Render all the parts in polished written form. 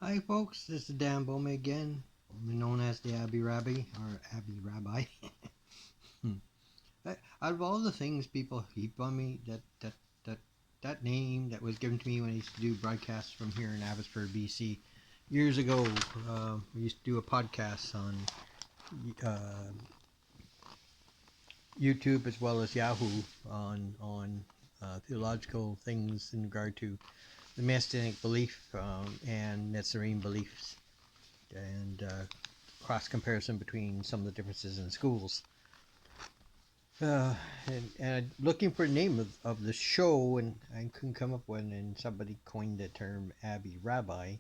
Hi folks, this is Dan Bowman again, known as the Abbey Rabbi or Abbey Rabbi. Out of all the things people heap on me, that name that was given to me when I used to do broadcasts from here in Abbotsford, BC, years ago. I used to do a podcast on uh, YouTube as well as Yahoo on theological things in regard to the Messianic belief and Nazarene beliefs and cross comparison between some of the differences in schools. Uh, and looking for a name of the show, and I couldn't come up with one, and somebody coined the term Abbey Rabbi.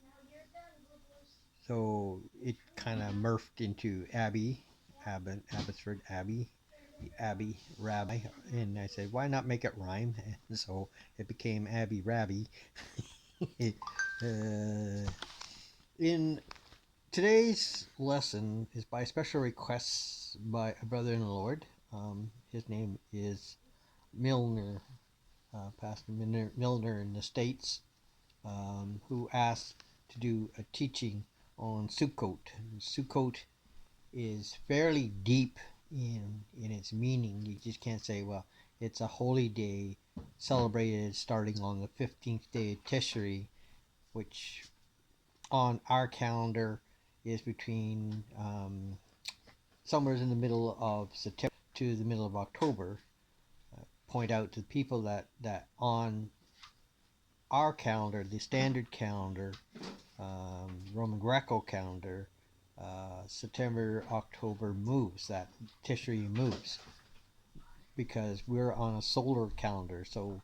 So it kind of morphed into Abbotsford Abbey Rabbi. And I said, why not make it rhyme? And so it became Abbey Rabbi. In Today's lesson is by special request by a brother in the Lord. His name is Milner, Pastor Milner in the States, who asked to do a teaching on Sukkot. Sukkot is fairly deep in its meaning. You just can't say, well, it's a holy day celebrated starting on the 15th day of Tishri, which on our calendar is between somewhere in the middle of September to the middle of October. Point out to the people that on our calendar, the standard calendar, Roman Greco calendar, September, October moves, that Tishri moves, because we're on a solar calendar, so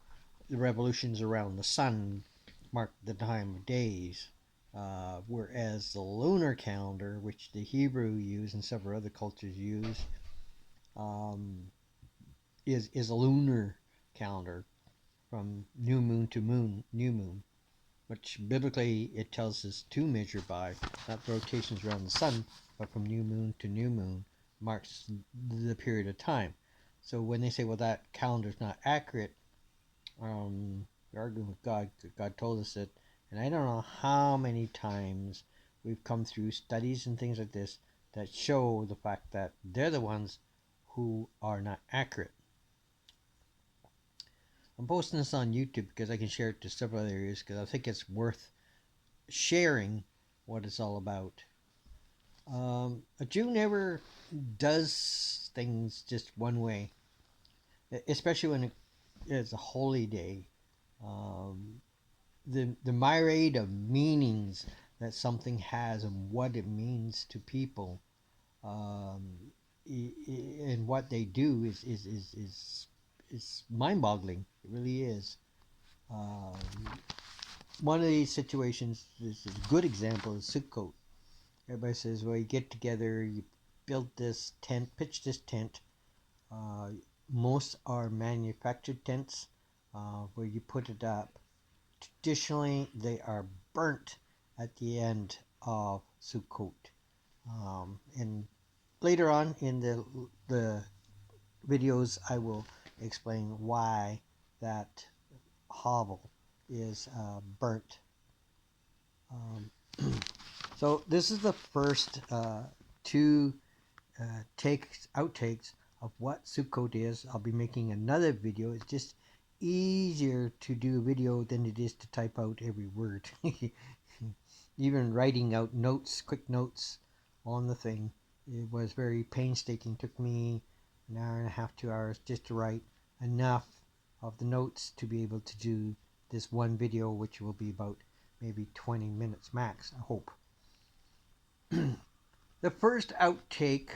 the revolutions around the sun mark the time of days. Whereas the lunar calendar, which the Hebrew use and several other cultures use, um, is a lunar calendar from new moon to new moon, which biblically it tells us to measure by, not the rotations around the sun, but from new moon to new moon marks the period of time. So when they say, well, that calendar is not accurate, we're arguing with God. God told us it, and I don't know how many times we've come through studies and things like this that show the fact that they're the ones who are not accurate. I'm posting this on YouTube because I can share it to several other areas because I think it's worth sharing what it's all about. A Jew never does things just one way, especially when it's a holy day. Um, the myriad of meanings that something has and what it means to people, um, and what they do is mind-boggling. It really is. Um, One of these situations, this is a good example, is Sukkot. Everybody says, well, you get together, you build this tent, pitch this tent. Uh, Most are manufactured tents where you put it up. Traditionally, they are burnt at the end of Sukkot. And later on in the videos, I will explain why that hovel is burnt. Um, so this is the first two outtakes of what Sukkot is. I'll be making another video. It's just easier to do a video than it is to type out every word. Even writing out notes, quick notes on the thing, it was very painstaking. It took me an hour and a half, 2 hours just to write enough of the notes to be able to do this one video, which will be about maybe 20 minutes max, I hope. The first outtake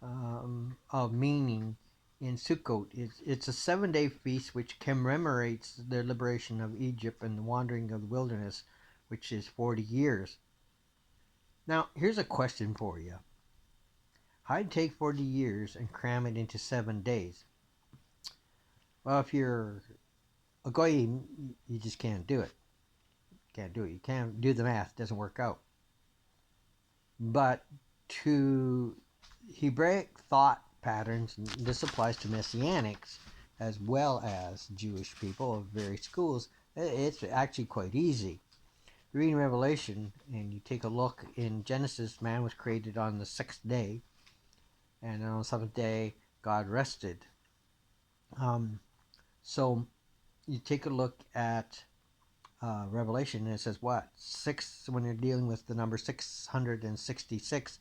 of meaning in Sukkot it's a 7-day feast which commemorates the liberation of Egypt and the wandering of the wilderness, which is 40 years. Now, here's a question for you. How'd take 40 years and cram it into 7 days? Well, if you're a goyim, you just can't do it. You can't do the math. It doesn't work out. But to Hebraic thought patterns, and this applies to Messianics as well as Jewish people of various schools, it's actually quite easy. You read in Revelation and you take a look in Genesis, man was created on the sixth day, and on the seventh day, God rested. Um, so you take a look at Revelation, and it says what? Six, when you're dealing with the number 666,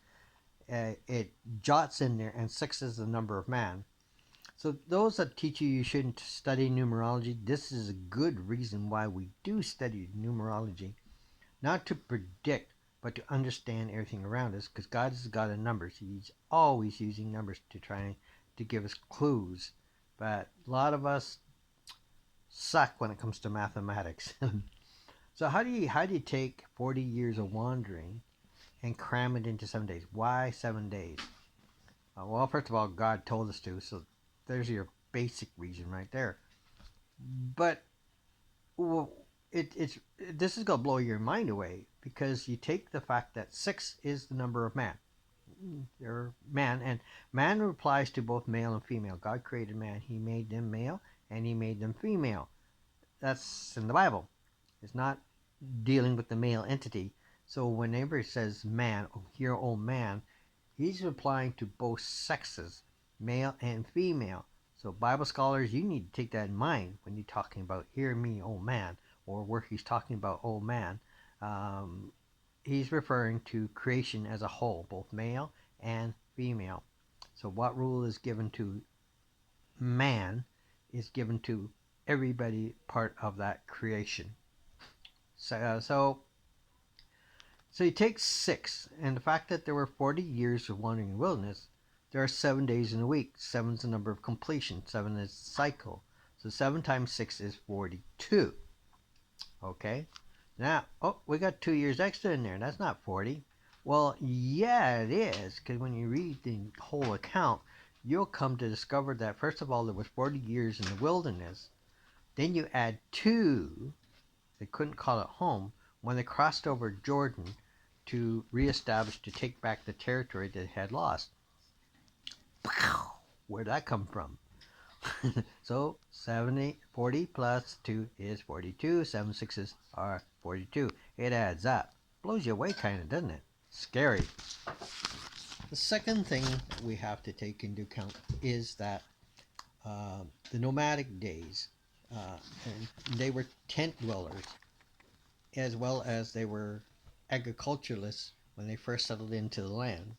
it jots in there, and six is the number of man. So those that teach you shouldn't study numerology, this is a good reason why we do study numerology. Not to predict, but to understand everything around us, because God is a God of numbers. He's always using numbers to try to give us clues. But a lot of us suck when it comes to mathematics. So how do you take 40 years of wandering and cram it into 7 days? Why 7 days? Well, first of all, God told us to, so there's your basic reason right there. But well, it's this is gonna blow your mind away, because you take the fact that six is the number of man. Or man, and man replies to both male and female. God created man; He made them male and He made them female. That's in the Bible. It's not dealing with the male entity. So whenever it says man, oh, hear, oh man, He's replying to both sexes, male and female. So Bible scholars, you need to take that in mind when you're talking about hear me, oh man, or where he's talking about oh man. Um, he's referring to creation as a whole, both male and female. So what rule is given to man is given to everybody part of that creation. So you take six, and the fact that there were 40 years of wandering in the wilderness, there are 7 days in a week. Seven's the number of completion. Seven is cycle. So 7 times 6 is 42. Okay? Now, oh, we got 2 years extra in there. That's not 40. Well, yeah, it is, because when you read the whole account, you'll come to discover that, first of all, there was 40 years in the wilderness. Then you add 2, they couldn't call it home, when they crossed over Jordan to reestablish, to take back the territory that they had lost. Where'd that come from? So 40 plus 2 is 42. 7 sixes are 42. It adds up. Blows you away, kind of, doesn't it? Scary. The second thing we have to take into account is that the nomadic days, and they were tent dwellers, as well as they were agriculturalists when they first settled into the land.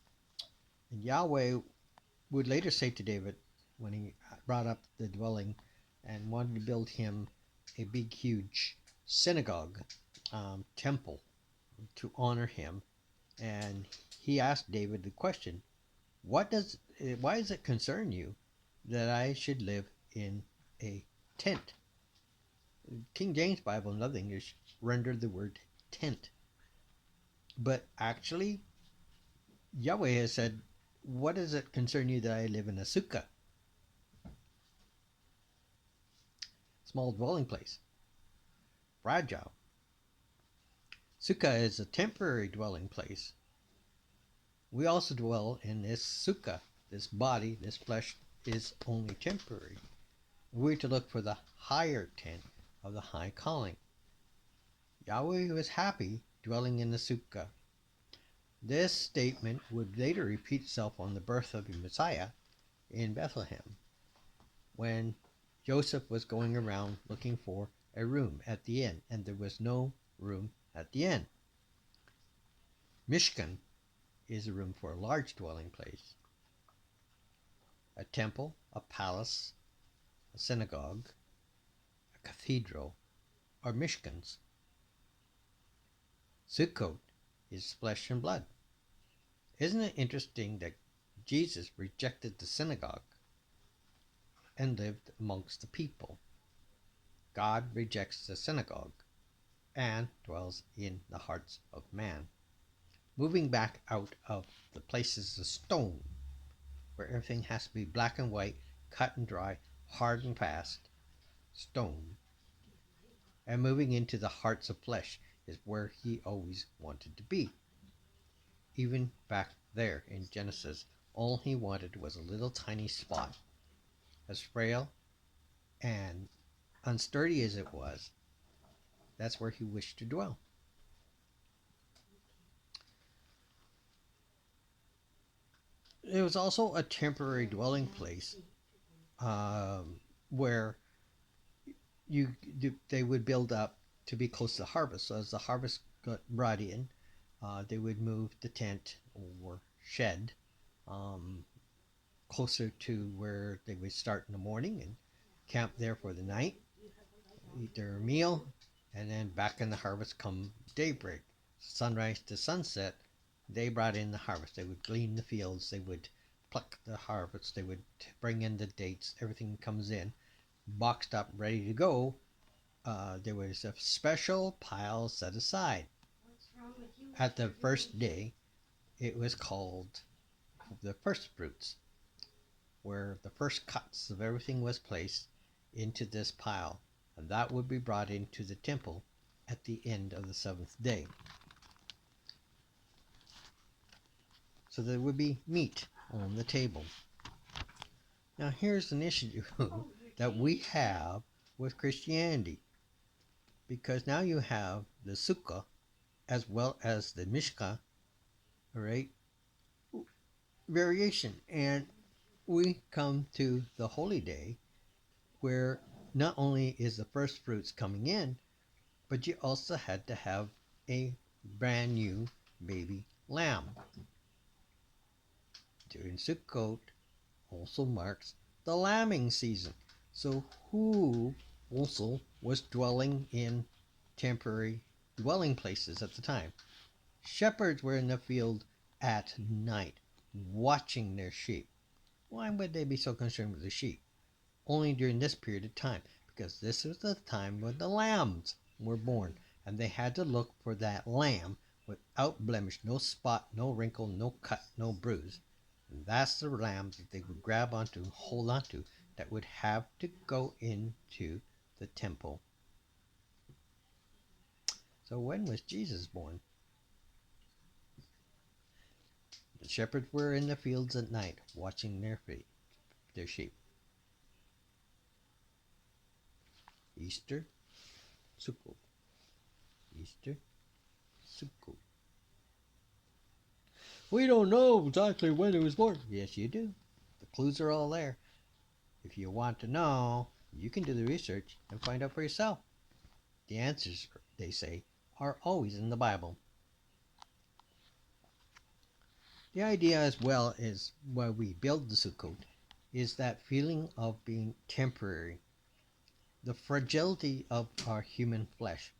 And Yahweh would later say to David, when he brought up the dwelling and wanted to build him a big, huge synagogue, temple, to honor him, and he asked David the question, why does it concern you that I should live in a tent? King James Bible, another English, rendered the word tent. But actually, Yahweh has said, what does it concern you that I live in a sukkah? Small dwelling place. Fragile. Sukkah is a temporary dwelling place. We also dwell in this sukkah. This body, this flesh, is only temporary. We're to look for the higher tent of the high calling. Yahweh was happy dwelling in the sukkah. This statement would later repeat itself on the birth of the Messiah in Bethlehem, when Joseph was going around looking for a room at the inn, and there was no room at the inn. Mishkan is a room for a large dwelling place. A temple, a palace, a synagogue, a cathedral are Mishkans. Sukkot is flesh and blood. Isn't it interesting that Jesus rejected the synagogue and lived amongst the people? God rejects the synagogue and dwells in the hearts of man. Moving back out of the places of stone, where everything has to be black and white, cut and dry, hard and fast, stone, and moving into the hearts of flesh is where he always wanted to be. Even back there in Genesis, all he wanted was a little tiny spot, as frail and unsturdy as it was. That's where he wished to dwell. It was also a temporary dwelling place, where you they would build up to be close to the harvest. So as the harvest got brought in, they would move the tent or shed, um, closer to where they would start in the morning and camp there for the night, eat their meal, and then back in the harvest come daybreak, sunrise to sunset. They brought in the harvest. They would glean the fields. They would pluck the harvest. They would bring in the dates. Everything comes in, boxed up, ready to go. There was a special pile set aside. At the first day, it was called the first fruits, where the first cuts of everything was placed into this pile, and that would be brought into the temple at the end of the seventh day. So there would be meat on the table. Now, here's an issue that we have with Christianity, because now you have the Sukkah as well as the Mishka, all right, variation, and we come to the holy day where not only is the first fruits coming in, but you also had to have a brand new baby lamb. During Sukkot also marks the lambing season. So who also was dwelling in temporary dwelling places at the time? Shepherds were in the field at night, watching their sheep. Why would they be so concerned with the sheep? Only during this period of time, because this was the time when the lambs were born, and they had to look for that lamb without blemish, no spot, no wrinkle, no cut, no bruise. And that's the lamb that they would grab onto, hold onto, that would have to go into the temple. So when was Jesus born? The shepherds were in the fields at night, watching their sheep. Easter, Sukkot. Easter, Sukkot. We don't know exactly when it was born. Yes, you do. The clues are all there. If you want to know, you can do the research and find out for yourself. The answers, they say, are always in the Bible. The idea, as well as why we build the Sukkot, is that feeling of being temporary, the fragility of our human flesh.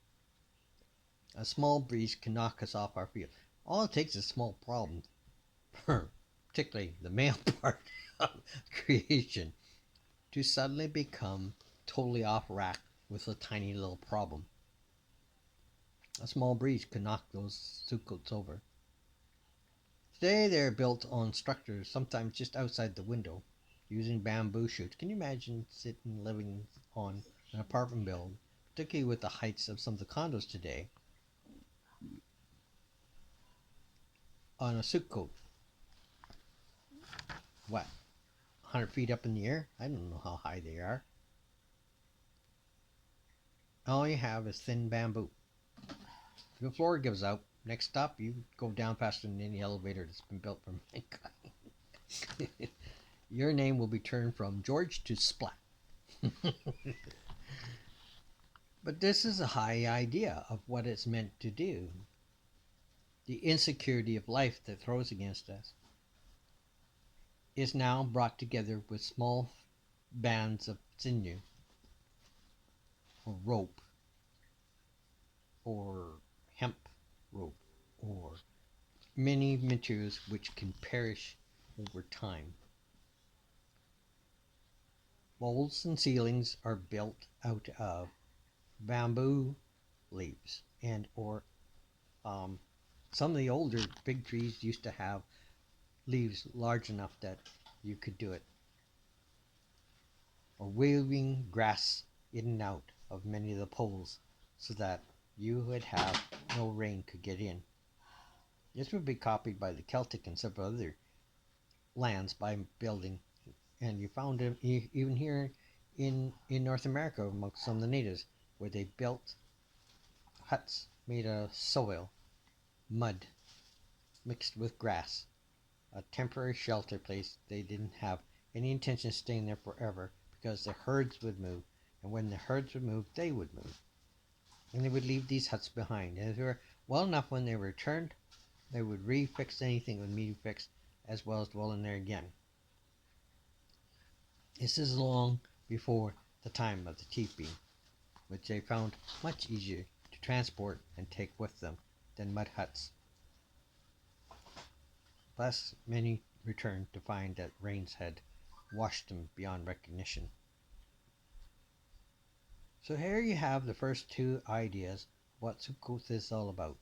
A small breeze can knock us off our feet. All it takes is a small problem, particularly the male part of creation, to suddenly become totally off rack with a tiny little problem. A small breeze could knock those Sukkots over. Today they're built on structures, sometimes just outside the window, using bamboo shoots. Can you imagine sitting living on an apartment building, particularly with the heights of some of the condos today, on a Sukkot? What, 100 feet up in the air? I don't know how high they are. All you have is thin bamboo. If the floor gives out, next stop you go down faster than any elevator that's been built for mankind. Your name will be turned from George to Splat. But this is a high idea of what it's meant to do. The insecurity of life that throws against us is now brought together with small bands of sinew or rope or hemp rope or many materials which can perish over time. Walls and ceilings are built out of bamboo leaves, and or some of the older big trees used to have leaves large enough that you could do it, or waving grass in and out of many of the poles so that you would have no rain could get in. This would be copied by the Celtic and several other lands by building, and you found them even here in North America amongst some of the natives, where they built huts made of soil, mud, mixed with grass. a temporary shelter place. They didn't have any intention of staying there forever because the herds would move. And when the herds would move, they would move. And they would leave these huts behind. And if they were well enough when they returned, they would refix anything that would need fixed as well as dwell in there again. This is long before the time of the teepee, which they found much easier to transport and take with them than mud huts. Thus, many returned to find that rains had washed them beyond recognition. So here you have the first two ideas of what Sukkot is all about.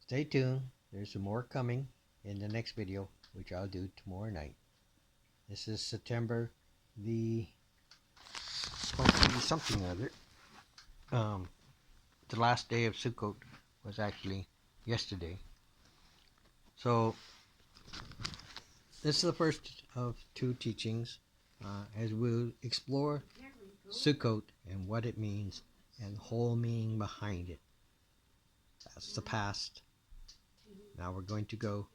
Stay tuned, there's some more coming in the next video, which I'll do tomorrow night. This is September the supposed to be something or other. The last day of Sukkot was actually yesterday. So this is the first of two teachings as we'll explore Sukkot and what it means and the whole meaning behind it. That's the past. Now we're going to go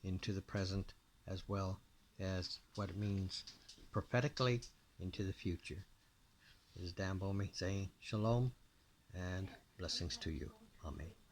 into the present as well as what it means prophetically into the future. This is Dan Bowman saying Shalom and blessings to you. Amen.